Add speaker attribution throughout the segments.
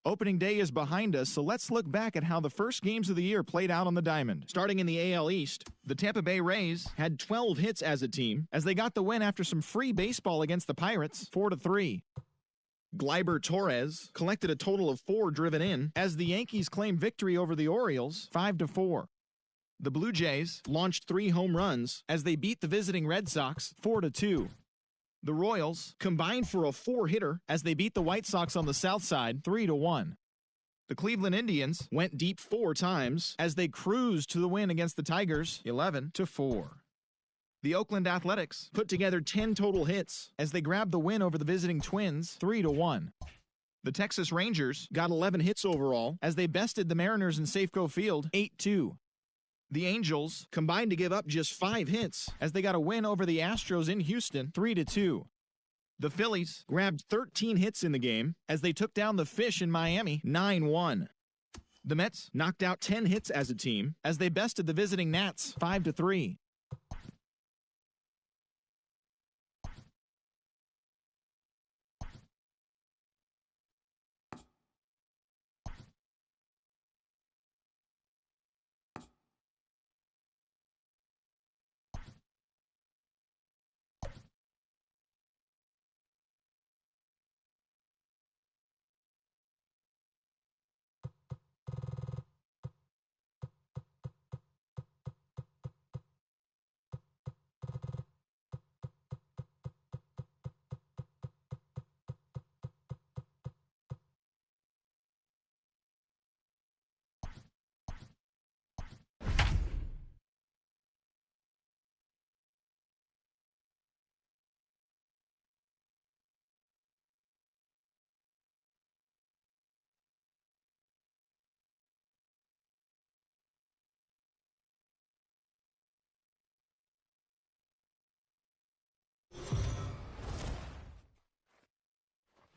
Speaker 1: Opening day is behind us, so let's look back at how the first games of the year played out on the diamond. Starting in the AL East, the Tampa Bay Rays had 12 hits as a team as they got the win after some free baseball against the Pirates, 4-3. Gleyber Torres collected a total of 4 driven in as the Yankees claimed victory over the Orioles, 5-4. The Blue Jays launched 3 home runs as they beat the visiting Red Sox, 4-2. The Royals combined for a 4-hitter as they beat the White Sox on the south side 3-1. The Cleveland Indians went deep 4 times as they cruised to the win against the Tigers 11-4. The Oakland Athletics put together 10 total hits as they grabbed the win over the visiting Twins 3-1. The Texas Rangers got 11 hits overall as they bested the Mariners in Safeco Field 8-2. The Angels combined to give up just 5 hits as they got a win over the Astros in Houston 3-2. The Phillies grabbed 13 hits in the game as they took down the Fish in Miami 9-1. The Mets knocked out 10 hits as a team as they bested the visiting Nats 5-3.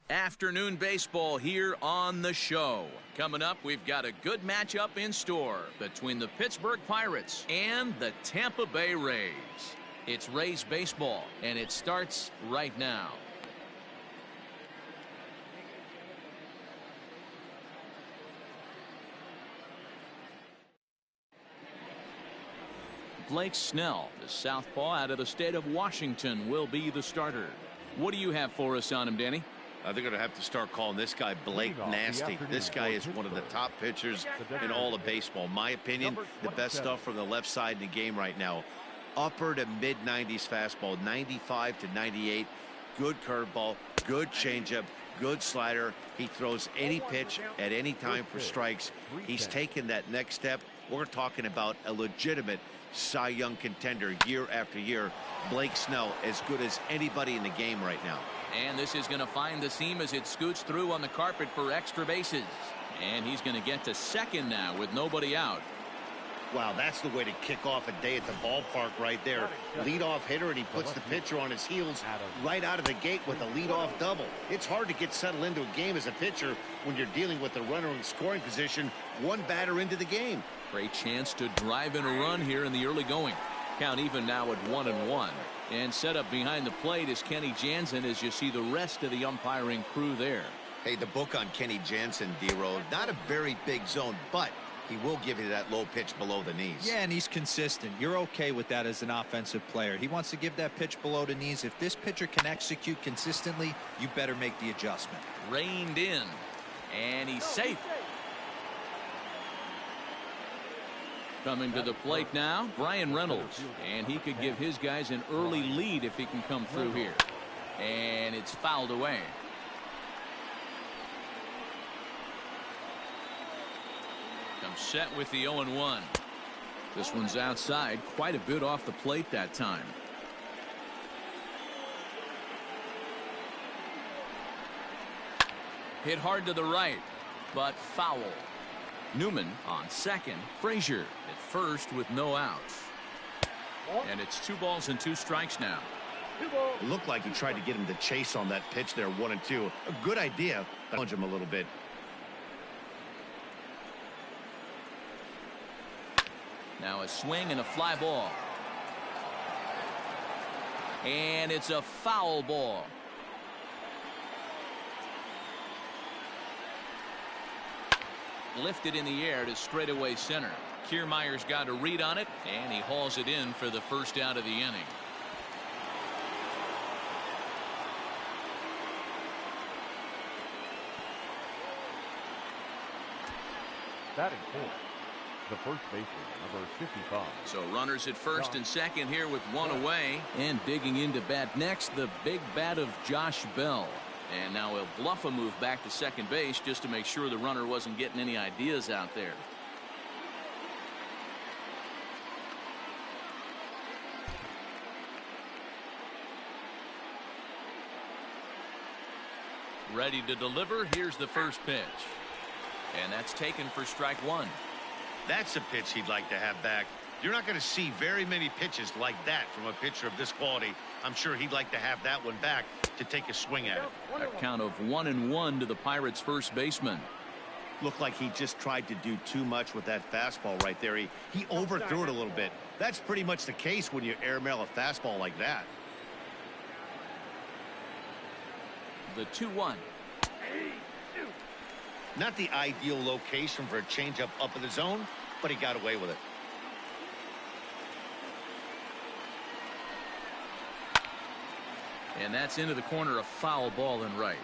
Speaker 2: Afternoon baseball here on the show. Coming up, we've got a good matchup in store between the Pittsburgh Pirates and the Tampa Bay Rays. It's Rays baseball, and it starts right now. Blake Snell, the southpaw out of the state of Washington, will be the starter. What do you have for us on him, Danny?
Speaker 3: They're going to have to start calling this guy Blake Nasty. This guy is one of the top pitchers in all of baseball. My opinion, the best stuff from the left side in the game right now. Upper to mid-90s fastball, 95 to 98. Good curveball, good changeup, good slider. He throws any pitch at any time for strikes. He's taken that next step. We're talking about a legitimate Cy Young contender year after year. Blake Snell, as good as anybody in the game right now.
Speaker 2: And this is going to find the seam as it scoots through on the carpet for extra bases. And he's going to get to second now with nobody out.
Speaker 3: Wow, that's the way to kick off a day at the ballpark right there. Leadoff hitter, and he puts the pitcher on his heels right out of the gate with a leadoff double. It's hard to get settled into a game as a pitcher when you're dealing with a runner in scoring position, one batter into the game.
Speaker 2: Great chance to drive in a run here in the early going. Count even now at 1-1. And set up behind the plate is Kenny Jansen as you see the rest of the umpiring crew there.
Speaker 3: Hey, the book on Kenny Jansen, D-Road, not a very big zone, but he will give you that low pitch below the knees.
Speaker 4: Yeah, and he's consistent. You're okay with that as an offensive player. He wants to give that pitch below the knees. If this pitcher can execute consistently, you better make the adjustment.
Speaker 2: Reined in, and he's safe. Coming to the plate now, Brian Reynolds. And he could give his guys an early lead if he can come through here. And it's fouled away. Comes set with the 0-1. This one's outside, quite a bit off the plate that time. Hit hard to the right, but foul. Newman on second. Frazier at first with no outs. And it's 2 balls and 2 strikes now.
Speaker 3: It looked like he tried to get him to chase on that pitch there, 1-2. A good idea. Challenge him a little bit.
Speaker 2: Now a swing and a fly ball. And it's a foul ball. lifted in the air to straightaway center. Kiermaier's got a read on it, and he hauls it in for the first out of the inning.
Speaker 5: Batting fourth, the first baseman, number 55.
Speaker 2: So runners at first and second here with one away. And digging into bat next, the big bat of Josh Bell. And now he'll bluff a move back to second base just to make sure the runner wasn't getting any ideas out there. Ready to deliver. Here's the first pitch. And that's taken for strike one.
Speaker 3: That's a pitch he'd like to have back. You're not going to see very many pitches like that from a pitcher of this quality. I'm sure he'd like to have that one back to take a swing at it.
Speaker 2: A count of 1-1 to the Pirates' first baseman.
Speaker 3: Looked like he just tried to do too much with that fastball right there. He overthrew it a little bit. That's pretty much the case when you airmail a fastball like that.
Speaker 2: The 2-1.
Speaker 3: Not the ideal location for a changeup up in the zone, but he got away with it.
Speaker 2: And that's into the corner, a foul ball and right.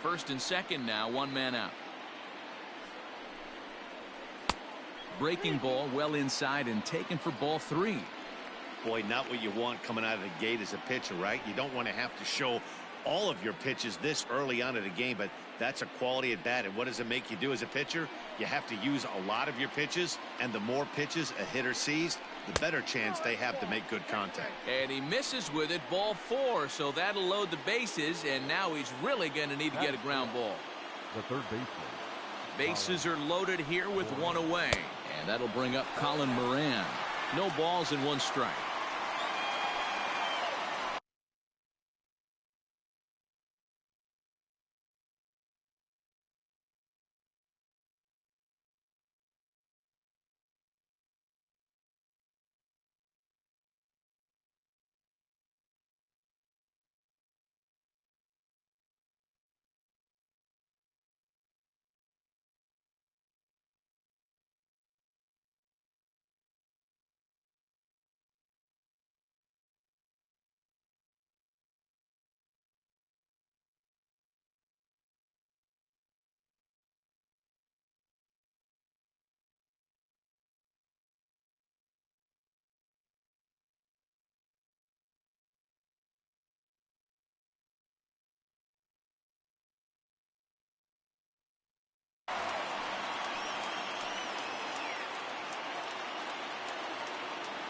Speaker 2: First and second now, one man out. Breaking ball well inside and taken for ball three.
Speaker 3: Boy, not what you want coming out of the gate as a pitcher, right? You don't want to have to show all of your pitches this early on in the game, but that's a quality at bat. And what does it make you do as a pitcher? You have to use a lot of your pitches, and the more pitches a hitter sees, the better chance they have to make good contact.
Speaker 2: And he misses with it, ball four, so that'll load the bases, and now he's really going to need to get a ground ball.
Speaker 5: The third baseman.
Speaker 2: Bases are loaded here with one away, and that'll bring up Colin Moran. No balls and one strike.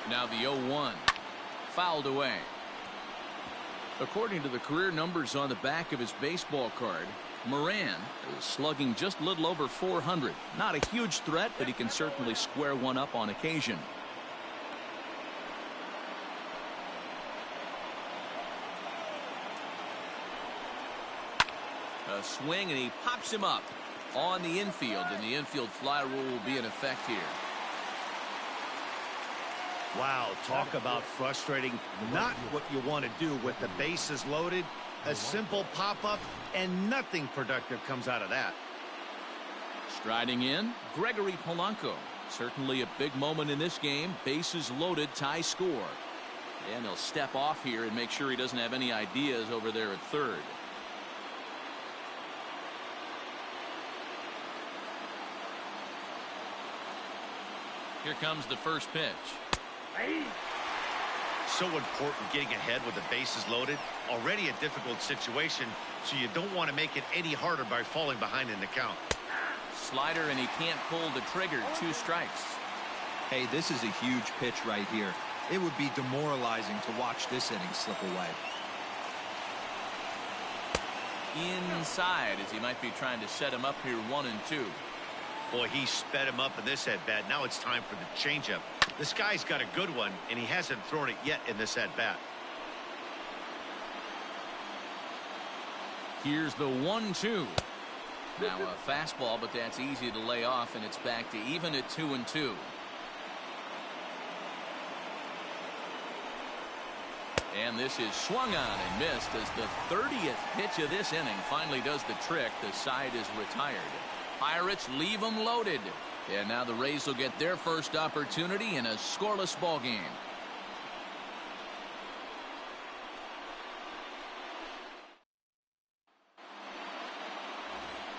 Speaker 2: Now the 0-1. Fouled away. According to the career numbers on the back of his baseball card, Moran is slugging just a little over 400. Not a huge threat, but he can certainly square one up on occasion. A swing, and he pops him up on the infield, and the infield fly rule will be in effect here.
Speaker 3: Wow, talk about frustrating. Not what you want to do with the bases loaded. A simple pop-up, and nothing productive comes out of that.
Speaker 2: Striding in, Gregory Polanco. Certainly a big moment in this game. Bases loaded, tie score. And he'll step off here and make sure he doesn't have any ideas over there at third. Here comes the first pitch.
Speaker 3: So important getting ahead with the bases loaded. Already a difficult situation, so you don't want to make it any harder by falling behind in the count.
Speaker 2: Slider, and he can't pull the trigger. 2 strikes.
Speaker 4: Hey, this is a huge pitch right here. It would be demoralizing to watch this inning slip away.
Speaker 2: Inside, as he might be trying to set him up here 1-2.
Speaker 3: Boy, he sped him up in this at-bat. Now it's time for the changeup. This guy's got a good one, and he hasn't thrown it yet in this at-bat.
Speaker 2: Here's the 1-2. Now a fastball, but that's easy to lay off, and it's back to even at 2-2. And this is swung on and missed as the 30th pitch of this inning finally does the trick. The side is retired. Pirates leave them loaded. And now the Rays will get their first opportunity in a scoreless ball game.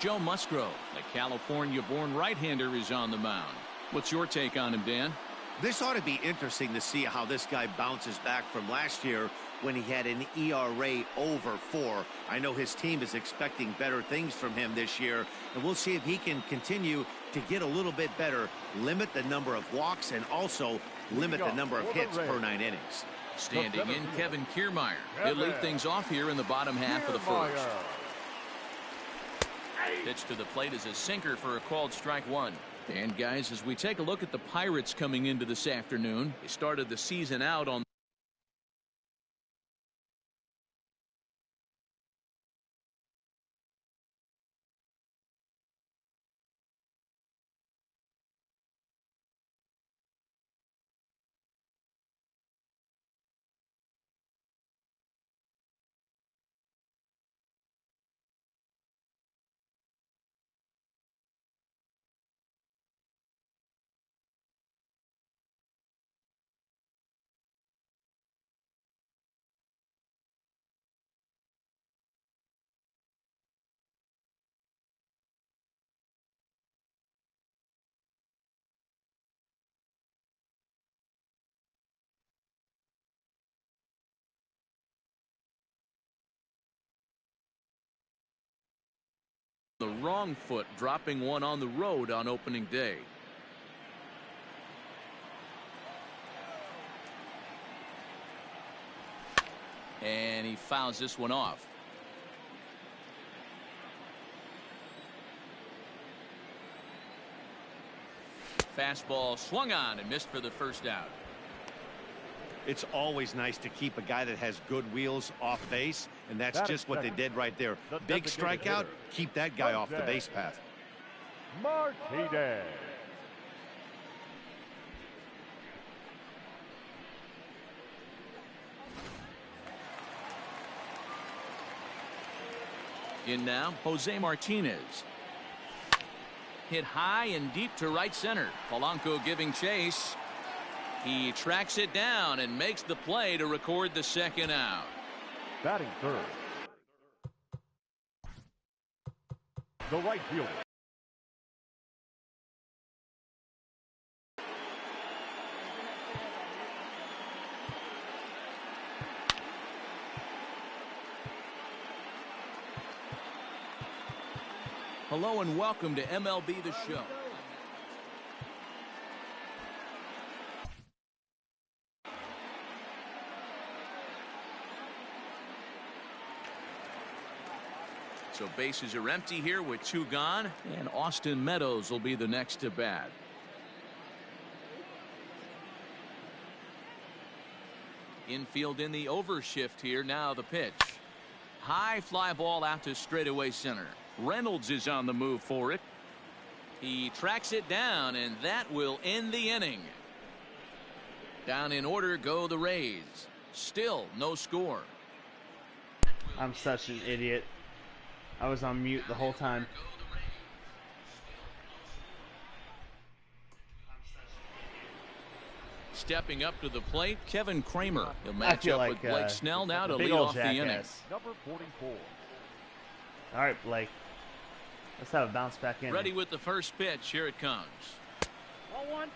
Speaker 2: Joe Musgrove, the California-born right-hander, is on the mound. What's your take on him, Dan?
Speaker 3: This ought to be interesting to see how this guy bounces back from last year when he had an ERA over 4. I know his team is expecting better things from him this year, and we'll see if he can continue to get a little bit better, limit the number of walks, and also limit the number of hits per 9 innings.
Speaker 2: Standing in, Kevin Kiermaier. He'll lead things off here in the bottom half of the first. Pitch to the plate is a sinker for a called strike 1. And guys, as we take a look at the Pirates coming into this afternoon, they started the season out on the wrong foot, dropping one on the road on opening day. And he fouls this one off. Fastball swung on and missed for the first out.
Speaker 3: It's always nice to keep a guy that has good wheels off base, and that's just what they did right there. Big strikeout, keep that guy off the base path.
Speaker 5: Martinez.
Speaker 2: In now, Jose Martinez. Hit high and deep to right center. Polanco giving chase. He tracks it down and makes the play to record the second out.
Speaker 5: Batting third, the right fielder.
Speaker 2: Hello and welcome to MLB The Show. So bases are empty here with 2 gone, and Austin Meadows will be the next to bat. Infield in the overshift here. Now the pitch. High fly ball out to straightaway center. Reynolds is on the move for it. He tracks it down, and that will end the inning. Down in order go the Rays. Still no score.
Speaker 6: I'm such an idiot. I was on mute the whole time.
Speaker 2: Stepping up to the plate, Kevin Kramer. He'll match up with Blake Snell now to lead off the inning.
Speaker 5: Number 44.
Speaker 6: All right, Blake. Let's have a bounce back in.
Speaker 2: Ready with the first pitch. Here it comes.
Speaker 5: 1-1.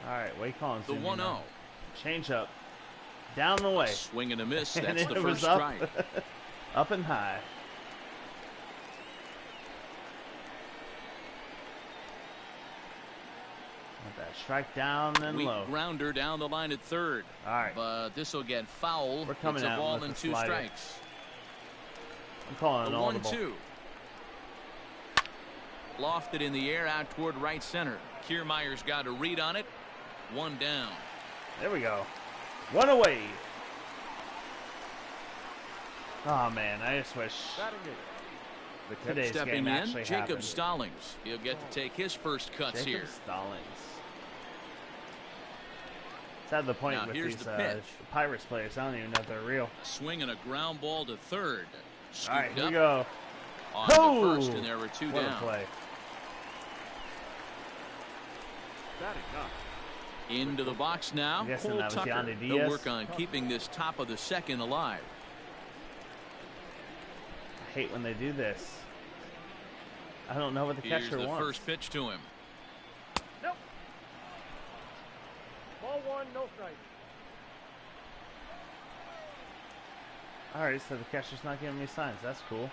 Speaker 6: All right, what are you calling?
Speaker 2: The 1-0.
Speaker 6: Change up. Down the way.
Speaker 2: Swing and a miss.
Speaker 6: And
Speaker 2: That's the
Speaker 6: it
Speaker 2: first
Speaker 6: was up,
Speaker 2: strike.
Speaker 6: up and high. Not bad. Strike down and
Speaker 2: Weak
Speaker 6: low.
Speaker 2: grounder down the line at third.
Speaker 6: All right.
Speaker 2: But this will get foul.
Speaker 6: We're coming
Speaker 2: it's a
Speaker 6: out
Speaker 2: ball
Speaker 6: with
Speaker 2: and
Speaker 6: the
Speaker 2: 2
Speaker 6: slider.
Speaker 2: strikes.
Speaker 6: I'm calling
Speaker 2: The
Speaker 6: an audible.
Speaker 2: 1-2. Lofted in the air out toward right center. Kiermaier's got a read on it. 1 down.
Speaker 6: There we go. 1 away. Oh man, I just wish
Speaker 5: Batting eighth, the
Speaker 6: today's
Speaker 2: Stepping
Speaker 6: game
Speaker 2: in,
Speaker 6: actually
Speaker 2: Jacob
Speaker 6: happened.
Speaker 2: Stallings. He'll get to take his first cuts
Speaker 6: Jacob
Speaker 2: here.
Speaker 6: Stallings. It's at the point
Speaker 2: Now
Speaker 6: with
Speaker 2: here's
Speaker 6: these
Speaker 2: the pitch.
Speaker 6: Pirates players. I don't even know if they're real.
Speaker 2: Swinging a ground ball to third.
Speaker 6: All right,
Speaker 2: Scooped
Speaker 6: here we
Speaker 2: up
Speaker 6: go.
Speaker 2: on to first, and there were two
Speaker 6: What a
Speaker 2: down.
Speaker 6: play.
Speaker 5: Batting ninth.
Speaker 2: Into the box now,
Speaker 6: I'm guessing
Speaker 2: Cole
Speaker 6: that was
Speaker 2: Tucker.
Speaker 6: Yandy
Speaker 2: They'll
Speaker 6: Diaz.
Speaker 2: work on keeping this top of the second alive.
Speaker 6: I hate when they do this. I don't know what the
Speaker 2: Here's
Speaker 6: catcher
Speaker 2: the
Speaker 6: wants.
Speaker 2: first pitch to him.
Speaker 5: Nope. Ball one, no strike.
Speaker 6: All right, so the catcher's not giving me signs. That's cool.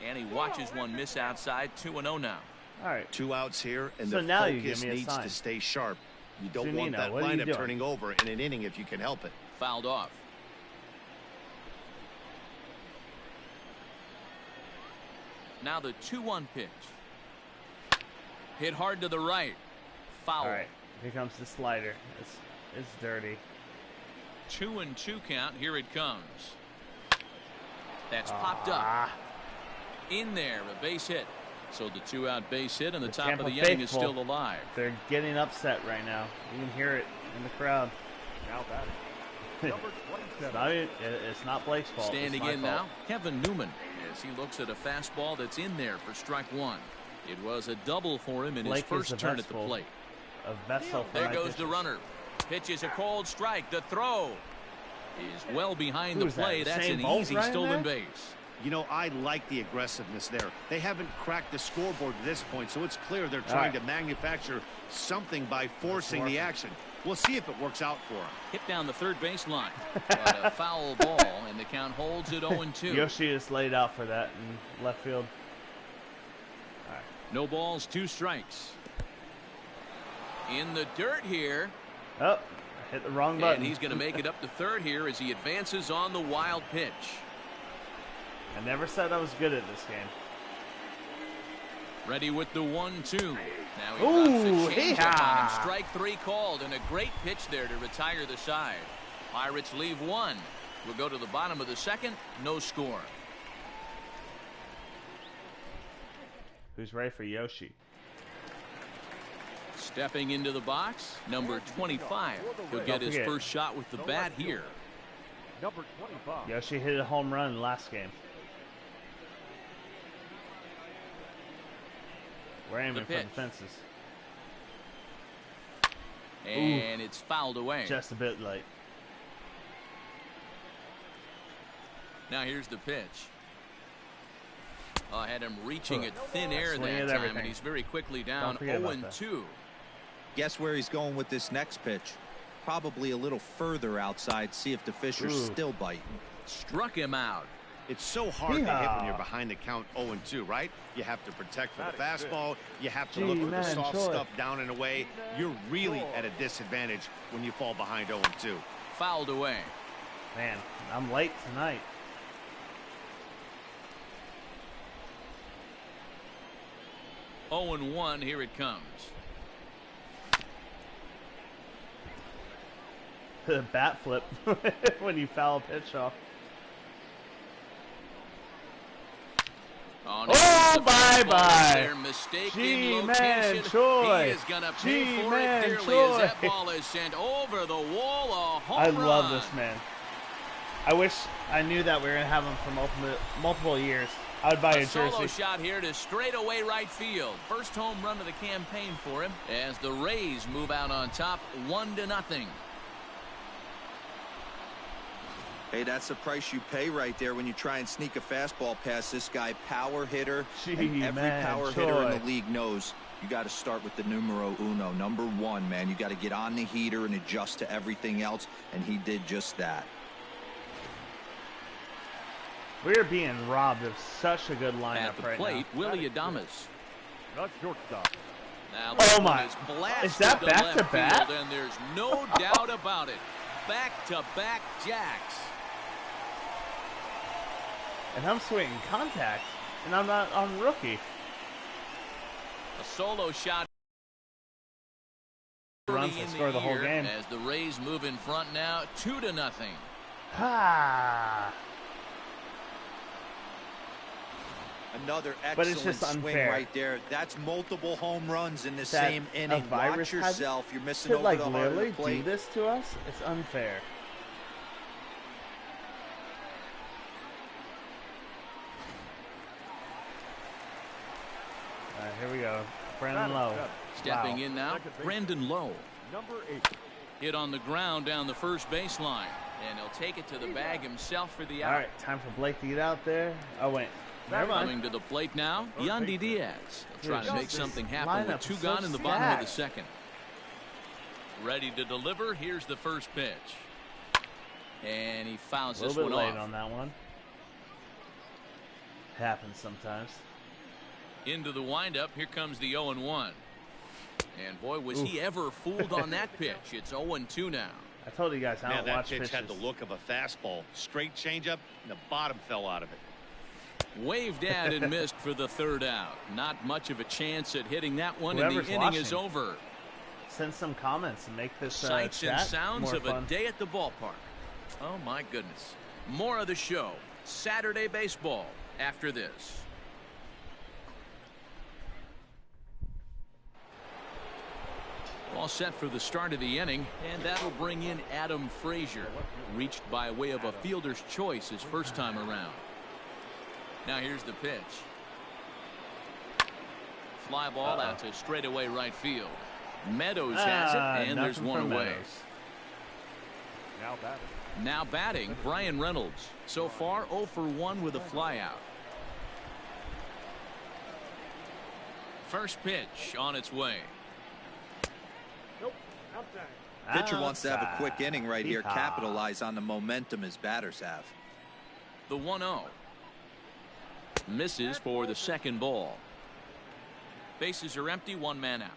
Speaker 2: And he watches one miss outside. 2-0 now.
Speaker 6: All right.
Speaker 3: 2 outs here, and
Speaker 6: So
Speaker 3: the
Speaker 6: now you
Speaker 3: focus
Speaker 6: give me a
Speaker 3: needs
Speaker 6: sign.
Speaker 3: to stay sharp. You don't want
Speaker 6: Zunino,
Speaker 3: that
Speaker 6: what are you
Speaker 3: lineup
Speaker 6: doing?
Speaker 3: turning over in an inning if you can help it.
Speaker 2: Fouled off. Now the 2-1 pitch. Hit hard to the right. Foul.
Speaker 6: All right. Here comes the slider. It's dirty.
Speaker 2: 2-2 count. Here it comes. That's popped up. In there, a base hit. So the 2-out base hit, and the top
Speaker 6: Tampa
Speaker 2: of the inning is
Speaker 6: faithful.
Speaker 2: still alive.
Speaker 6: They're getting upset right now. You can hear it in the crowd.
Speaker 5: Now batting. Number 27.
Speaker 6: It's not Blake's fault.
Speaker 2: Standing
Speaker 6: it's my
Speaker 2: in
Speaker 6: fault.
Speaker 2: now, Kevin Newman, as he looks at a fastball that's in there for strike one. It was a double for him in
Speaker 6: Blake
Speaker 2: his
Speaker 6: is
Speaker 2: first
Speaker 6: a
Speaker 2: turn at the
Speaker 6: vessel.
Speaker 2: plate.
Speaker 6: A vessel for
Speaker 2: There
Speaker 6: my
Speaker 2: goes
Speaker 6: pitches.
Speaker 2: the runner. Pitches a cold strike. The throw is well behind the
Speaker 6: Who's that?
Speaker 2: plate. That's
Speaker 6: Usain
Speaker 2: an
Speaker 6: Bolt
Speaker 2: easy
Speaker 6: right in
Speaker 2: stolen
Speaker 6: there?
Speaker 2: base.
Speaker 3: You know, I like the aggressiveness there. They haven't cracked the scoreboard to this point, so it's clear they're trying
Speaker 6: right.
Speaker 3: to manufacture something by forcing the
Speaker 6: force it.
Speaker 3: action. We'll see if it works out for them.
Speaker 2: Hit down the third base line. But a foul ball, and the count holds at 0-2.
Speaker 6: Yoshi is laid out for that in left field.
Speaker 2: No balls, 2 strikes. In the dirt here.
Speaker 6: Oh, I hit the wrong button.
Speaker 2: And he's going to make it up to third here as he advances on the wild pitch.
Speaker 6: I never said I was good at this game.
Speaker 2: Ready with the 1-2. Now he
Speaker 6: Ooh,
Speaker 2: drops a changeup on him.
Speaker 6: hee-haw.
Speaker 2: Strike 3 called, and a great pitch there to retire the side. Pirates leave 1. We'll go to the bottom of the second. No score.
Speaker 6: Who's ready for Yoshi?
Speaker 2: Stepping into the box, number 25. He'll get his
Speaker 6: forget.
Speaker 2: first shot with the bat here.
Speaker 5: Number 25.
Speaker 6: Yoshi hit a home run last game. We're aiming for the
Speaker 2: pitch.
Speaker 6: fences.
Speaker 2: And it's fouled away.
Speaker 6: Just a bit late.
Speaker 2: Now here's the pitch. I had him reaching at thin air
Speaker 6: Swing
Speaker 2: that
Speaker 6: at
Speaker 2: time,
Speaker 6: everything.
Speaker 2: and he's very quickly down
Speaker 6: forget about
Speaker 2: 0-2.
Speaker 4: Guess where he's going with this next pitch? Probably a little further outside. See if the Fisher's
Speaker 6: Ooh.
Speaker 4: still biting.
Speaker 2: Struck him out.
Speaker 3: It's so hard to hit
Speaker 6: Yeehaw.
Speaker 3: when you're behind the count 0-2, right? You have to protect for the
Speaker 5: Batting
Speaker 3: fastball. You have to
Speaker 6: Gee,
Speaker 3: look for the
Speaker 6: man,
Speaker 3: soft
Speaker 6: Troy.
Speaker 3: stuff down and away. You're really at a disadvantage when you fall behind 0-2.
Speaker 2: Fouled away.
Speaker 6: Man, I'm late tonight.
Speaker 2: Oh and 1, here it comes.
Speaker 6: The bat flip when you foul a pitch off.
Speaker 2: Oh,
Speaker 6: bye-bye.
Speaker 2: Their mistaken
Speaker 6: G-Man
Speaker 2: location.
Speaker 6: Choi.
Speaker 2: He is going to pay for
Speaker 6: G-Man
Speaker 2: it dearly
Speaker 6: Choi.
Speaker 2: as that ball is sent over the wall. A home
Speaker 6: I
Speaker 2: run.
Speaker 6: love this man. I wish I knew that we were going to have him for multiple years. I would buy a
Speaker 2: Solo
Speaker 6: jersey.
Speaker 2: shot here to straightaway right field. First home run of the campaign for him as the Rays move out on top 1-0.
Speaker 4: Hey, that's the price you pay right there when you try and sneak a fastball past this guy. Power hitter. And every
Speaker 6: G-Man
Speaker 4: power hitter in
Speaker 6: Choi.
Speaker 4: the league knows you got to start with the numero uno, number 1, man. You got to get on the heater and adjust to everything else, and he did just that.
Speaker 6: We're being robbed of such a good lineup
Speaker 2: At the
Speaker 6: right
Speaker 2: plate,
Speaker 6: now.
Speaker 2: Willie Adames.
Speaker 5: Not shortstop.
Speaker 2: Now
Speaker 6: Oh
Speaker 2: this one
Speaker 6: my.
Speaker 2: is blasted
Speaker 6: Is that
Speaker 2: to
Speaker 6: back
Speaker 2: left
Speaker 6: to back?
Speaker 2: field, and there's no doubt about it. Back-to-back jacks.
Speaker 6: And I'm swinging contact, and I'm not on rookie.
Speaker 2: A solo shot.
Speaker 6: Runs
Speaker 2: early
Speaker 6: and
Speaker 2: in
Speaker 6: score the whole
Speaker 2: year
Speaker 6: game.
Speaker 2: As the Rays move in front now, 2-0.
Speaker 6: Ha!
Speaker 4: Another
Speaker 6: But it's
Speaker 4: excellent
Speaker 6: just
Speaker 4: swing
Speaker 6: unfair.
Speaker 4: right there. That's multiple home runs in the
Speaker 6: That
Speaker 4: same
Speaker 6: a
Speaker 4: inning.
Speaker 6: virus
Speaker 4: Watch
Speaker 6: had
Speaker 4: yourself. You're missing
Speaker 6: to
Speaker 4: over
Speaker 6: like
Speaker 4: the heart of
Speaker 6: literally
Speaker 4: the
Speaker 6: do
Speaker 4: plate.
Speaker 6: this to us. It's unfair. right, here we go. Brandon Lowe.
Speaker 2: Stepping in now, Brandon Lowe.
Speaker 5: Number 8.
Speaker 2: Hit on the ground down the first baseline. And he'll take it to the bag himself for the out.
Speaker 6: All right, time for Blake to get out there. Oh, wait. Never mind.
Speaker 2: Coming to the plate now, Yandy Diaz. He'll try to make something happen with 2 gone in the bottom of the second. Ready to deliver. Here's the first pitch. And he fouls this one off.
Speaker 6: A little bit late on that one. Happens sometimes.
Speaker 2: Into the windup. Here comes the 0-1. And boy, was he ever fooled on that pitch. It's 0-2 now.
Speaker 6: I told you guys I don't watch pitches.
Speaker 3: That pitch had the look of a fastball. Straight changeup, and the bottom fell out of it.
Speaker 2: Waved at and missed for the 3rd out. Not much of a chance at hitting that one,
Speaker 6: Whoever's
Speaker 2: and the inning is over.
Speaker 6: Send some comments and make this
Speaker 2: Sights and sounds
Speaker 6: more
Speaker 2: of
Speaker 6: fun.
Speaker 2: A day at the ballpark. Oh, my goodness. More of the show. Saturday baseball after this. All set for the start of the inning, and that'll bring in Adam Frazier. Reached by way of a fielder's choice his first time around. Now here's the pitch. Fly ball out to straightaway right field. Meadows has it, and there's one away. Now batting, Brian Reynolds. So far, 0 for 1 with a flyout. First pitch on its way.
Speaker 4: Pitcher wants to have a quick inning right here. Capitalize on the momentum his batters have.
Speaker 2: The 1-0. Misses for the second ball. Bases are empty, 1 man out.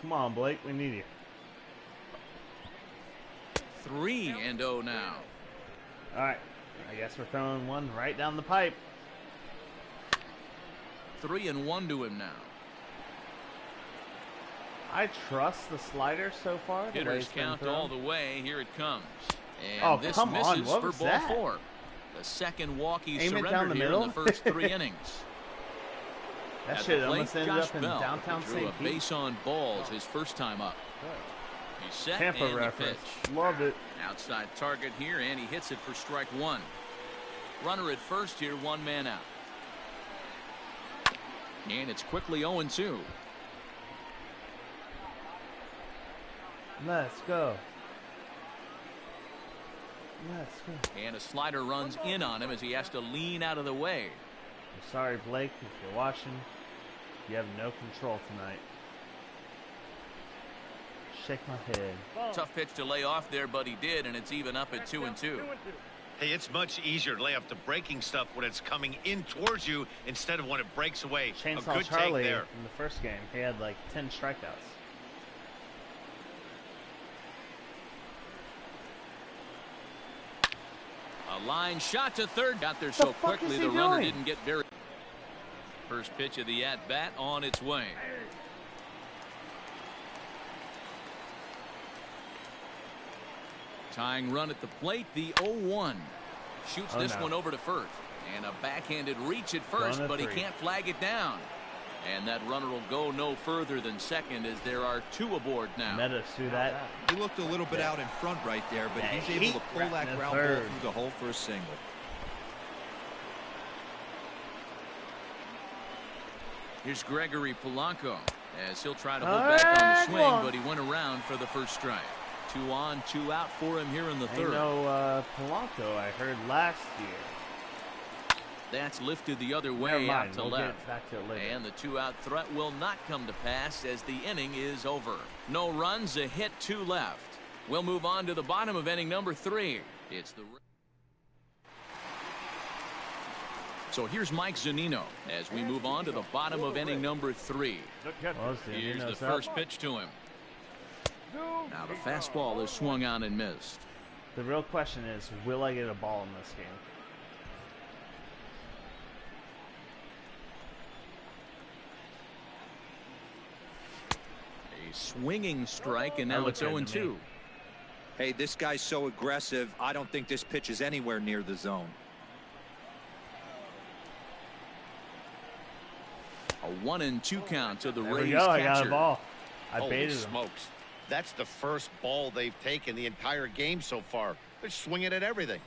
Speaker 6: Come on, Blake, we need you.
Speaker 2: 3-0 now.
Speaker 6: All right, I guess we're throwing one right down the pipe.
Speaker 2: 3-1 to him now.
Speaker 6: I trust the slider so far.
Speaker 2: Hitters count all the way. Here it comes. And
Speaker 6: oh,
Speaker 2: this
Speaker 6: come on.
Speaker 2: misses
Speaker 6: What
Speaker 2: for
Speaker 6: was
Speaker 2: ball
Speaker 6: that?
Speaker 2: 4. The second walk he
Speaker 6: Aim
Speaker 2: surrendered here in the first 3 innings.
Speaker 6: That
Speaker 2: At
Speaker 6: shit
Speaker 2: the plate,
Speaker 6: almost ended
Speaker 2: Josh
Speaker 6: up in
Speaker 2: Bell
Speaker 6: downtown
Speaker 2: drew
Speaker 6: St.
Speaker 2: a
Speaker 6: Pete.
Speaker 2: base on balls his first time up. He's set
Speaker 6: Tampa
Speaker 2: and
Speaker 6: reference.
Speaker 2: the pitch.
Speaker 6: Love it.
Speaker 2: Outside target here, and he hits it for strike 1. Runner at first here, 1 man out. And it's quickly 0-2.
Speaker 6: Let's go. Let's go.
Speaker 2: And a slider runs in on him as he has to lean out of the way.
Speaker 6: I'm sorry, Blake, if you're watching. You have no control tonight. Shake my head.
Speaker 2: Tough pitch to lay off there, but he did, and it's even up at 2-2.
Speaker 3: Hey, it's much easier to lay off the breaking stuff when it's coming in towards you instead of when it breaks away.
Speaker 6: Chainsaw
Speaker 3: a good
Speaker 6: Charlie
Speaker 3: take there.
Speaker 6: in the first game. He had like 10 strikeouts.
Speaker 2: A line shot to third. Got there so quickly the runner didn't get very. First pitch of the at-bat on its way. Tying run at the plate, the 0-1. Shoots this one over to first. And a backhanded reach at first, but he can't flag it down. And that runner will go no further than second as there are 2 aboard now.
Speaker 6: Meadows threw that.
Speaker 4: He looked a little bit out in front right there, but he's able to pull that ground ball through the hole for a single.
Speaker 2: Here's Gregory Polanco as he'll try to hold back on the swing, but he went around for the first strike. 2 on, 2 out for him here in the third.
Speaker 6: Polanco I heard last year.
Speaker 2: That's lifted the other way out to left.
Speaker 6: Back to it later.
Speaker 2: And the 2-out threat will not come to pass as the inning is over. No runs, a hit, 2 left. We'll move on to the bottom of inning number 3. It's the. So here's Mike Zunino as we move on to the bottom of inning number 3. Here's the first pitch to him. Now the fastball is swung on and missed.
Speaker 6: The real question is, will I get a ball in this game?
Speaker 2: A swinging strike, and now it's 0-2.
Speaker 4: Hey, this guy's so aggressive. I don't think this pitch is anywhere near the zone.
Speaker 2: A 1-2 count to the Rays
Speaker 6: There we go.
Speaker 2: catcher.
Speaker 6: I got a ball. I
Speaker 3: Holy
Speaker 6: baited him.
Speaker 3: smokes. That's the first ball they've taken the entire game so far. They're swinging at everything.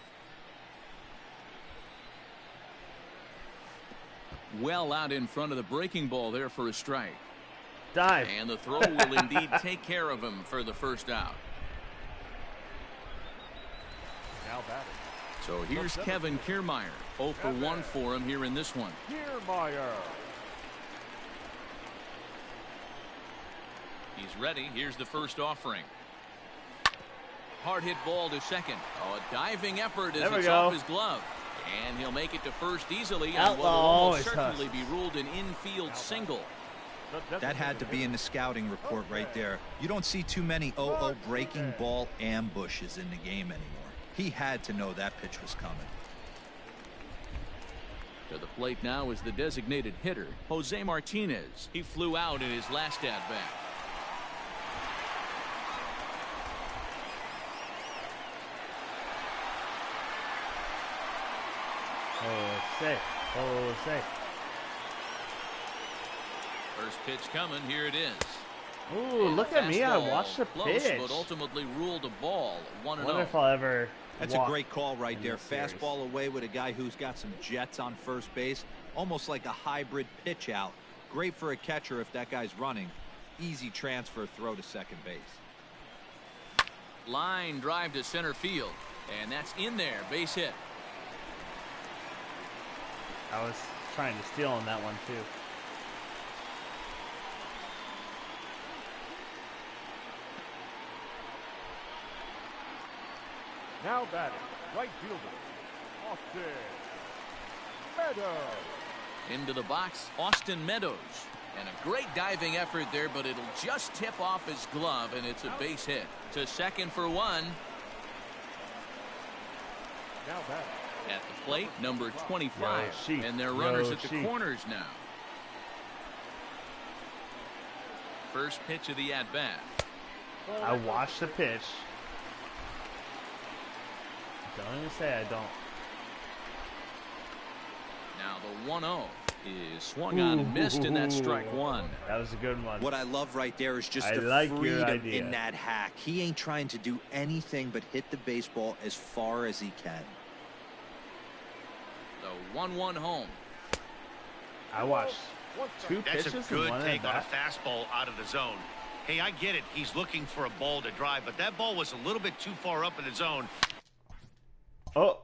Speaker 2: Well out in front of the breaking ball there for a strike.
Speaker 6: Dive.
Speaker 2: And the throw will indeed take care of him for the first out.
Speaker 5: Now batting.
Speaker 2: So here's Kevin Kiermaier. 0 for 1 for him here in this one.
Speaker 5: Kiermaier.
Speaker 2: He's ready. Here's the first offering. Hard hit ball to second. Oh, a diving effort as it's off his glove. And he'll make it to first easily on what will almost certainly be ruled an infield single.
Speaker 4: That had to be in the scouting report right there. You don't see too many 0-0 breaking ball ambushes in the game anymore. He had to know that pitch was coming.
Speaker 2: To the plate now is the designated hitter, Jose Martinez. He flew out in his last at-bat.
Speaker 6: Jose.
Speaker 2: First pitch coming. Here it is.
Speaker 6: Ooh, look at me. I watched the
Speaker 2: pitch.
Speaker 6: pitch.
Speaker 2: But ultimately ruled a ball. 1-0.
Speaker 6: Wonder if I'll ever.
Speaker 4: That's a great call right there. Fastball away with a guy who's got some jets on first base. Almost like a hybrid pitch out. Great for a catcher if that guy's running. Easy transfer throw to second base.
Speaker 2: Line drive to center field. And that's in there. Base hit.
Speaker 6: I was trying to steal on that one too.
Speaker 5: Now batting, right fielder, Austin Meadows.
Speaker 2: Into the box, Austin Meadows. And a great diving effort there, but it'll just tip off his glove, and it's a base hit. To second for 1.
Speaker 5: Now batting.
Speaker 2: At the plate, number 25. And they're runners at the corners now. First pitch of the at-bat.
Speaker 6: I watched the pitch. Don't even say I don't.
Speaker 2: Now the 1-0 is swung on and missed, and that's strike 1.
Speaker 6: That was a good one.
Speaker 4: What I love right there is just the freedom in that hack. He ain't trying to do anything but hit the baseball as far as he can.
Speaker 2: The 1-1 home.
Speaker 6: I watched 2 pitches.
Speaker 3: That's a good take on a fastball out of the zone. Hey, I get it. He's looking for a ball to drive, but that ball was a little bit too far up in the zone.
Speaker 6: Oh.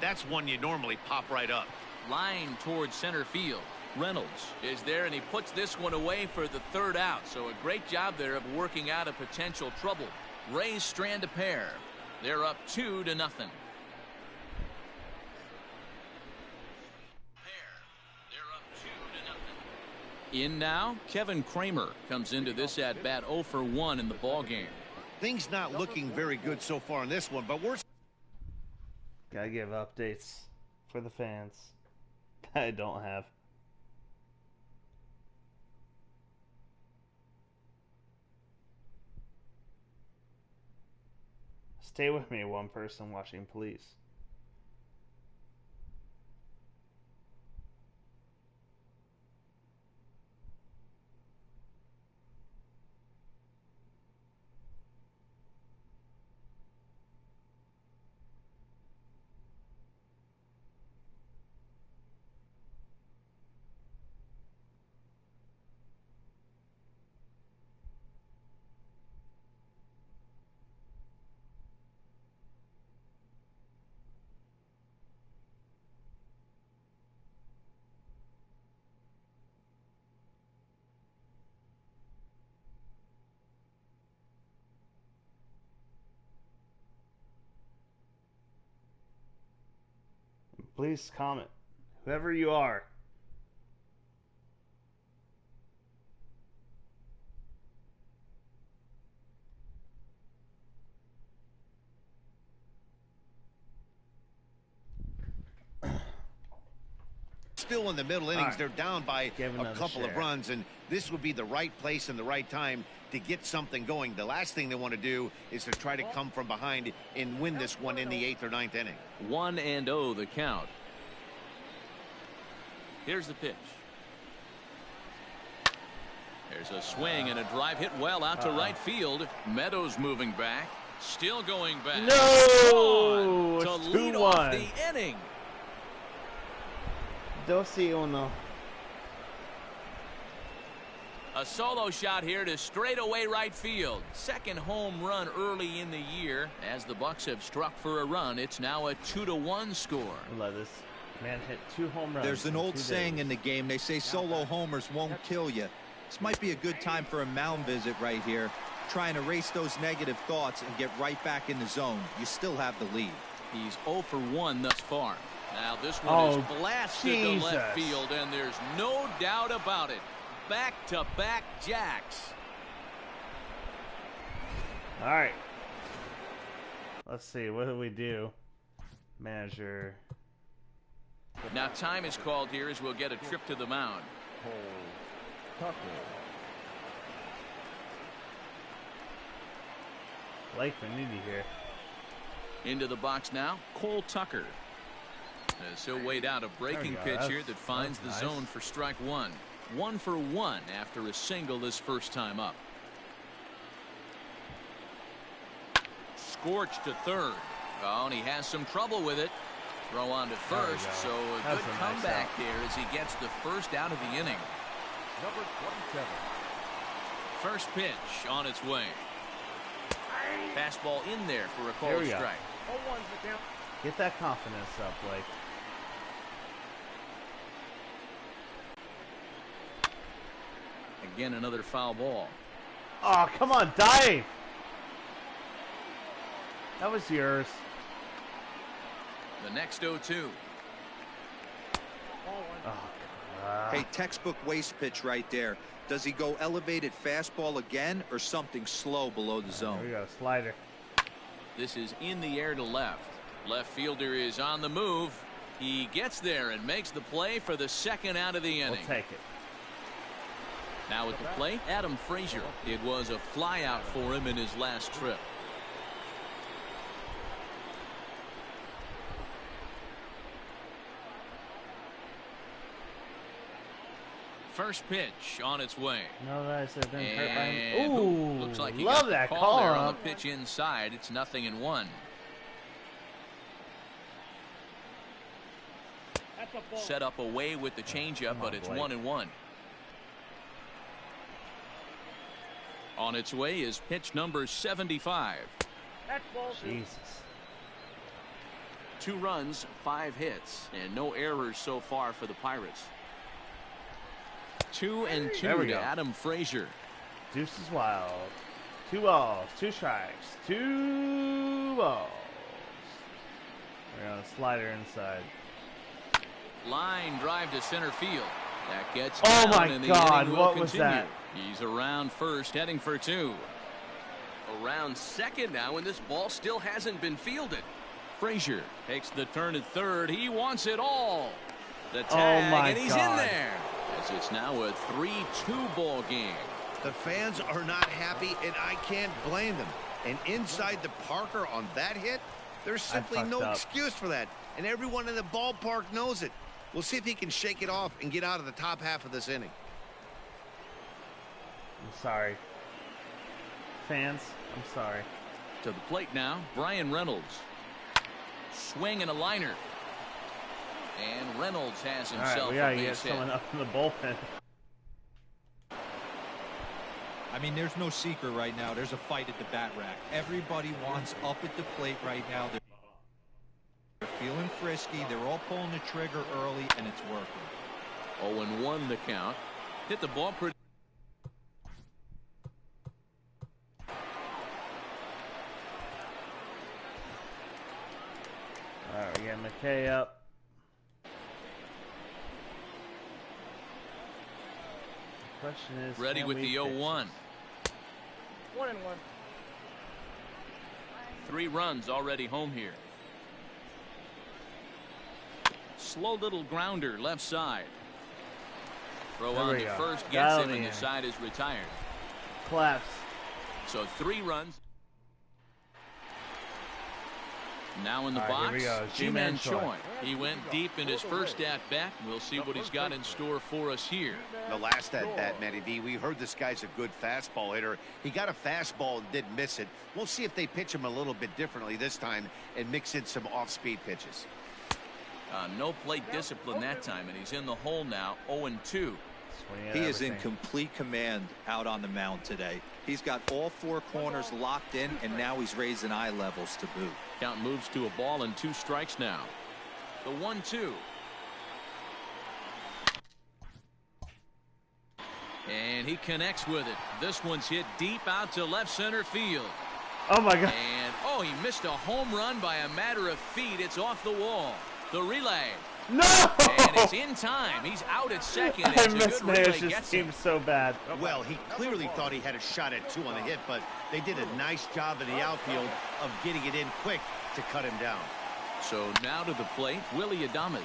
Speaker 3: That's one you normally pop right up.
Speaker 2: Line towards center field. Reynolds is there, and he puts this one away for the third out. So a great job there of working out a potential trouble. Rays strand a pair. They're up 2-0. In now, Kevin Kramer comes into this at-bat 0 for 1 in the ballgame.
Speaker 3: Things not looking very good so far in this one, but we're...
Speaker 6: Gotta give updates for the fans I don't have. Stay with me, one person watching, please. Please comment, whoever you are.
Speaker 3: Still in the middle innings, they're down by a couple of runs, and this would be the right place and the right time to get something going. The last thing they want to do is to try to come from behind and win this one in the 8th or 9th inning.
Speaker 2: 1-0 the count. Here's the pitch. There's a swing and a drive hit well out to right field. Meadows moving back, still going back.
Speaker 6: No,
Speaker 2: to lead off the inning.
Speaker 6: 2-1.
Speaker 2: A solo shot here to straightaway right field. Second home run early in the year. As the Bucks have struck for a run, it's now a 2-1 score.
Speaker 6: Let this man hit 2 home runs.
Speaker 4: There's an old saying in the game. They say solo homers won't kill you. This might be a good time for a mound visit right here. Try and erase those negative thoughts and get right back in the zone. You still have the lead.
Speaker 2: He's 0 for 1 thus far. Now this one is blasted to left field, and there's no doubt about it. Back-to-back jacks.
Speaker 6: All right. Let's see. What do we do? Manager.
Speaker 2: Now time is called here as we'll get a trip to the mound.
Speaker 6: Blake Benini here.
Speaker 2: Into the box now, Cole Tucker. As he'll wait out a breaking pitch here that finds the zone for strike 1. 1 for 1 after a single his first time up. Scorched to third. Oh, and he has some trouble with it. Throw on to first, so a good comeback there as he gets the first out of the inning.
Speaker 5: Number 27.
Speaker 2: First pitch on its way. Fastball in there for a called strike.
Speaker 6: Get that confidence up, Blake.
Speaker 2: Again, another foul ball.
Speaker 6: Oh, come on, dive! That was yours.
Speaker 2: The next 0-2.
Speaker 4: Hey, textbook waste pitch right there. Does he go elevated fastball again or something slow below the zone?
Speaker 6: We got a slider.
Speaker 2: This is in the air to left. Left fielder is on the move. He gets there and makes the play for the second out of the inning.
Speaker 6: We'll take it.
Speaker 2: Now at the plate, Adam Frazier. It was a fly out for him in his last trip. First pitch on its way.
Speaker 6: No, that said been hurt by him. Ooh,
Speaker 2: looks like he
Speaker 6: love
Speaker 2: got
Speaker 6: that
Speaker 2: the call there on
Speaker 6: up.
Speaker 2: the pitch inside. It's 0-1. Set up away with the changeup, but it's 1-1. On its way is pitch number 75.
Speaker 6: Jesus.
Speaker 2: 2 runs, 5 hits, and no errors so far for the Pirates. 2-2 to Adam Frazier.
Speaker 6: Deuce is wild. 2 balls, 2 strikes, 2 balls. We're on a slider inside.
Speaker 2: Line drive to center field. That gets
Speaker 6: oh
Speaker 2: down,
Speaker 6: my
Speaker 2: and the
Speaker 6: God!
Speaker 2: inning will
Speaker 6: What was
Speaker 2: continue.
Speaker 6: that?
Speaker 2: He's around first, heading for 2. Around second now, and this ball still hasn't been fielded. Frazier takes the turn at third. He wants it all. The tag, and he's in there. As it's now a 3-2 ball game.
Speaker 3: The fans are not happy, and I can't blame them. And inside the Parker on that hit, there's simply no excuse for that. And everyone in the ballpark knows it. We'll see if he can shake it off and get out of the top half of this inning.
Speaker 6: I'm sorry. Fans, I'm sorry.
Speaker 2: To the plate now, Brian Reynolds. Swing and a liner. And Reynolds has himself
Speaker 6: we gotta
Speaker 2: a
Speaker 6: get
Speaker 2: base hit.
Speaker 6: someone up in the bullpen.
Speaker 4: I mean, there's no secret right now. There's a fight at the bat rack. Everybody wants up at the plate right now. They're feeling frisky. They're all pulling the trigger early, and it's working.
Speaker 2: 0-1 the count. Hit the ball pretty.
Speaker 6: All right, we got McKay up. Question is,
Speaker 2: ready with the 0-1.
Speaker 7: 1-1.
Speaker 2: 3 runs already home here. Slow little grounder left side. Throw on to first, gets him, and the side is retired.
Speaker 6: Collapse.
Speaker 2: So 3 runs. Now in the box, Ji-Man Choi. He went deep in his first at-bat. We'll see what he's got in store for us here.
Speaker 3: The last at-bat, Matty V, we heard this guy's a good fastball hitter. He got a fastball and didn't miss it. We'll see if they pitch him a little bit differently this time and mix in some off-speed pitches.
Speaker 2: No plate discipline that time, and he's in the hole now, 0-2.
Speaker 4: He is in complete command out on the mound today. He's got all 4 corners locked in, and now he's raising eye levels to boot.
Speaker 2: Count moves to a ball and 2 strikes now. The 1-2. And he connects with it. This one's hit deep out to left center field.
Speaker 6: Oh my God.
Speaker 2: And he missed a home run by a matter of feet. It's off the wall. The relay.
Speaker 6: No!
Speaker 2: And it's in time. He's out at second.
Speaker 6: I miss Mayash's team so bad.
Speaker 3: Well, he clearly thought he had a shot at 2 on the hit, but they did a nice job in the outfield of getting it in quick to cut him down.
Speaker 2: So now to the plate, Willie Adames.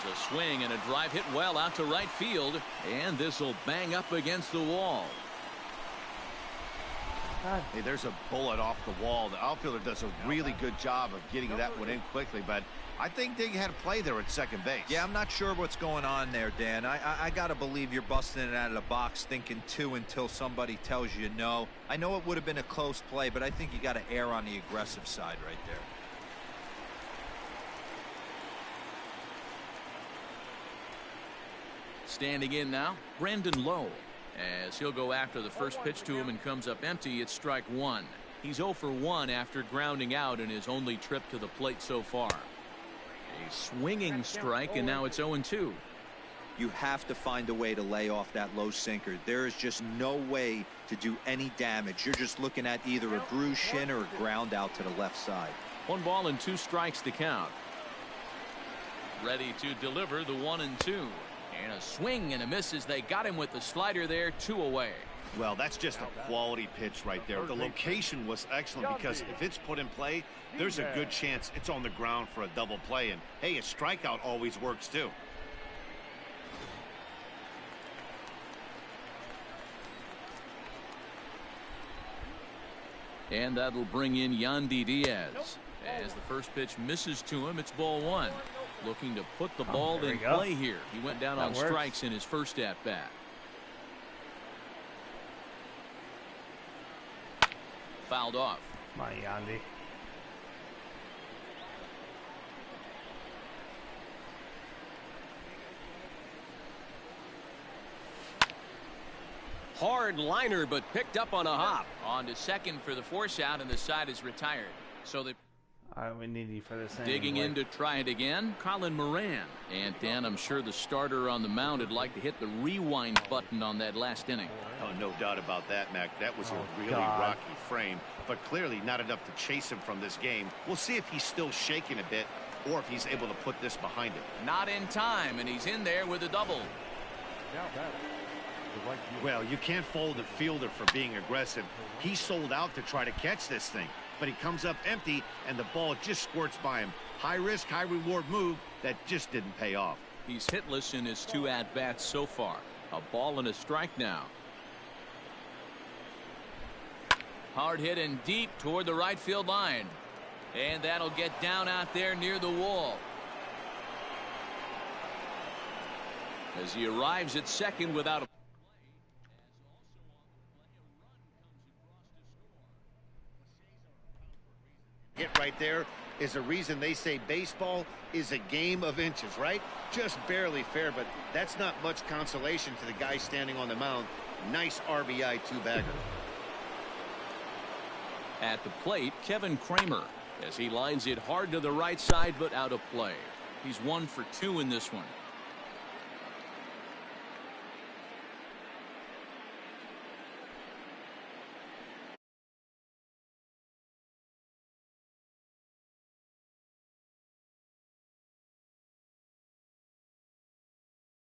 Speaker 2: There's a swing and a drive hit well out to right field, and this will bang up against the wall.
Speaker 3: Hey, there's a bullet off the wall. The outfielder does a really good job of getting that one in quickly, but I think they had a play there at second base.
Speaker 4: Yeah, I'm not sure what's going on there, Dan. I got to believe you're busting it out of the box thinking 2 until somebody tells you no. I know it would have been a close play, but I think you got to err on the aggressive side right there.
Speaker 2: Standing in now, Brandon Lowe. As he'll go after the first pitch to him and comes up empty, it's strike 1. He's 0 for 1 after grounding out in his only trip to the plate so far. A swinging strike, and now it's 0-2.
Speaker 4: You have to find a way to lay off that low sinker. There is just no way to do any damage. You're just looking at either a bruised shin or a ground out to the left side.
Speaker 2: 1 ball and 2 strikes to count. Ready to deliver the 1-2. And a swing and a miss as they got him with the slider there, 2 away.
Speaker 3: Well, that's just a quality pitch right there. The location was excellent because if it's put in play, there's a good chance it's on the ground for a double play. And, hey, a strikeout always works, too.
Speaker 2: And that'll bring in Yandy Diaz. As the first pitch misses to him, it's ball 1. Looking to put the ball in play here. He went down on strikes in his first at-bat. Fouled off.
Speaker 6: My Yandy.
Speaker 2: Hard liner, but picked up on a hop. On to second for the force out, and the side is retired. So they
Speaker 6: we need you for this.
Speaker 2: Digging in to try it again, Colin Moran. And Dan, I'm sure the starter on the mound would like to hit the rewind button on that last inning.
Speaker 3: Oh, no doubt about that, Mac. That was a really rocky frame, but clearly not enough to chase him from this game. We'll see if he's still shaking a bit or if he's able to put this behind him.
Speaker 2: Not in time, and he's in there with a double.
Speaker 3: Well, you can't fault the fielder for being aggressive. He sold out to try to catch this thing, but he comes up empty and the ball just squirts by him. High risk, high reward move that just didn't pay off.
Speaker 2: He's hitless in his 2 at-bats so far. A ball and a strike now. Hard hit and deep toward the right field line, and that'll get down out there near the wall. As he arrives at second without a
Speaker 3: hit right there is a reason they say baseball is a game of inches, right? Just barely fair, but that's not much consolation to the guy standing on the mound. Nice RBI 2-bagger.
Speaker 2: At the plate, Kevin Kramer, as he lines it hard to the right side but out of play. He's 1 for 2 in this one.